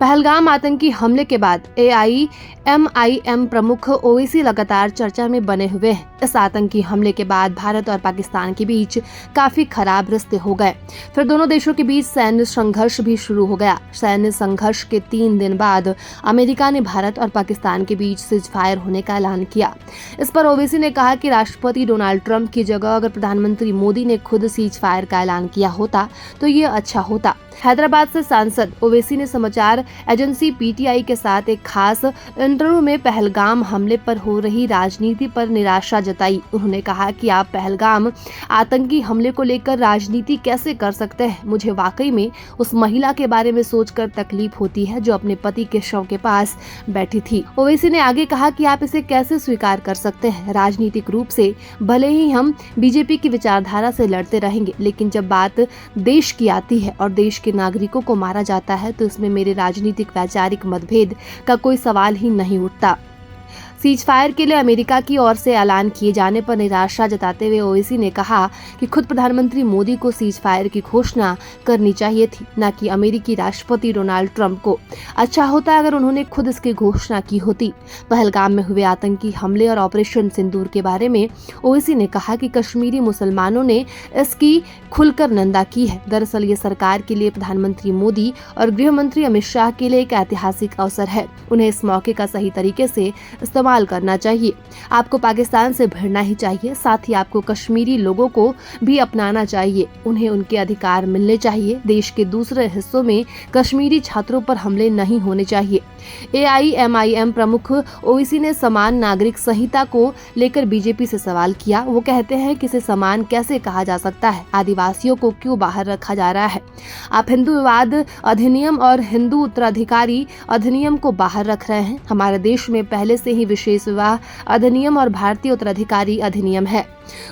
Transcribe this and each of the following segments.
पहलगाम आतंकी हमले के बाद AIMIM प्रमुख ओवैसी लगातार चर्चा में बने हुए हैं। इस आतंकी हमले के बाद भारत और पाकिस्तान के बीच काफी खराब रिश्ते हो गए। फिर दोनों देशों के बीच सैन्य संघर्ष भी शुरू हो गया। सैन्य संघर्ष के 3 दिन बाद अमेरिका ने भारत और पाकिस्तान के बीच सीजफायर होने का ऐलान किया। इस पर ओवैसी ने कहा कि राष्ट्रपति डोनाल्ड ट्रंप की जगह अगर प्रधानमंत्री मोदी ने खुद सीजफायर का ऐलान किया होता तो ये अच्छा होता। हैदराबाद से सांसद ओवैसी ने समाचार एजेंसी PTI के साथ एक खास इंटरव्यू में पहलगाम हमले पर हो रही राजनीति पर निराशा जताई। उन्होंने कहा कि आप पहलगाम आतंकी हमले को लेकर राजनीति कैसे कर सकते हैं। मुझे वाकई में उस महिला के बारे में सोचकर तकलीफ होती है जो अपने पति के शव के पास बैठी थी। ओवैसी ने आगे कहा कि आप इसे कैसे स्वीकार कर सकते हैं। राजनीतिक रूप से भले ही हम BJP की विचारधारा से लड़ते रहेंगे, लेकिन जब बात देश की आती है और देश के नागरिकों को मारा जाता है तो इसमें मेरे राजनीतिक वैचारिक मतभेद का कोई सवाल ही नहीं उठता। सीजफायर के लिए अमेरिका की ओर से ऐलान किए जाने पर निराशा जताते हुए ओवैसी ने कहा कि खुद प्रधानमंत्री मोदी को सीजफायर की घोषणा करनी चाहिए थी, न कि अमेरिकी राष्ट्रपति डोनाल्ड ट्रंप को। अच्छा होता अगर उन्होंने खुद इसकी घोषणा की होती। पहलगाम में हुए आतंकी हमले और ऑपरेशन सिंदूर के बारे में ओवैसी ने कहा कि कश्मीरी मुसलमानों ने इसकी खुलकर निंदा की है। दरअसल ये सरकार के लिए, प्रधानमंत्री मोदी और गृह मंत्री अमित शाह के लिए एक ऐतिहासिक अवसर है। उन्हें इस मौके का सही तरीके से इस्तेमाल करना चाहिए। आपको पाकिस्तान से भिड़ना ही चाहिए, साथ ही आपको कश्मीरी लोगों को भी अपनाना चाहिए। उन्हें उनके अधिकार मिलने चाहिए। देश के दूसरे हिस्सों में कश्मीरी छात्रों पर हमले नहीं होने चाहिए। AIMIM प्रमुख ओवैसी ने समान नागरिक संहिता को लेकर BJP से सवाल किया। वो कहते हैं कि इसे समान कैसे कहा जा सकता है, आदिवासियों को क्यों बाहर रखा जा रहा है। आप हिंदू विवाद अधिनियम और हिंदू उत्तराधिकारी अधिनियम को बाहर रख रहे हैं। हमारे देश में पहले से ही विशेष विवाह अधिनियम और भारतीय उत्तराधिकारी अधिनियम है।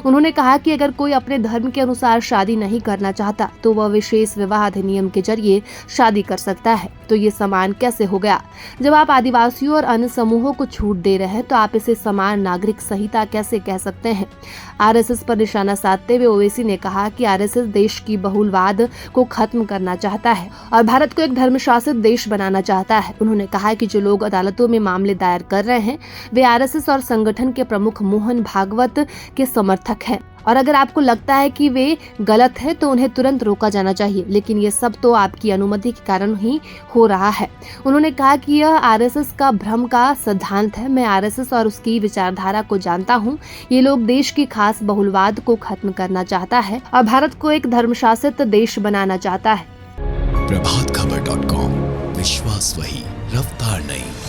उन्होंने कहा कि अगर कोई अपने धर्म के अनुसार शादी नहीं करना चाहता तो वह विशेष विवाह अधिनियम के जरिए शादी कर सकता है। तो ये समान कैसे हो गया? जब आप आदिवासियों और अन्य समूहों को छूट दे रहे हैं तो आप इसे समान नागरिक संहिता कैसे कह सकते हैं? RSS पर निशाना साधते हुए ओवैसी ने कहा कि RSS देश की बहुलवाद को खत्म करना चाहता है और भारत को एक धर्मशासित देश बनाना चाहता है। उन्होंने कहा कि जो लोग अदालतों में मामले दायर कर रहे हैं वे RSS और संगठन के प्रमुख मोहन भागवत के समर्थक हैं, और अगर आपको लगता है कि वे गलत है तो उन्हें तुरंत रोका जाना चाहिए, लेकिन ये सब तो आपकी अनुमति के कारण ही हो रहा है। उन्होंने कहा कि यह RSS का भ्रम का सिद्धांत है। मैं RSS और उसकी विचारधारा को जानता हूँ। ये लोग देश की खास बहुलवाद को खत्म करना चाहता है और भारत को एक धर्मशासित देश बनाना चाहता है। प्रभातखबर.com, विश्वास वही, रफ्तार नहीं।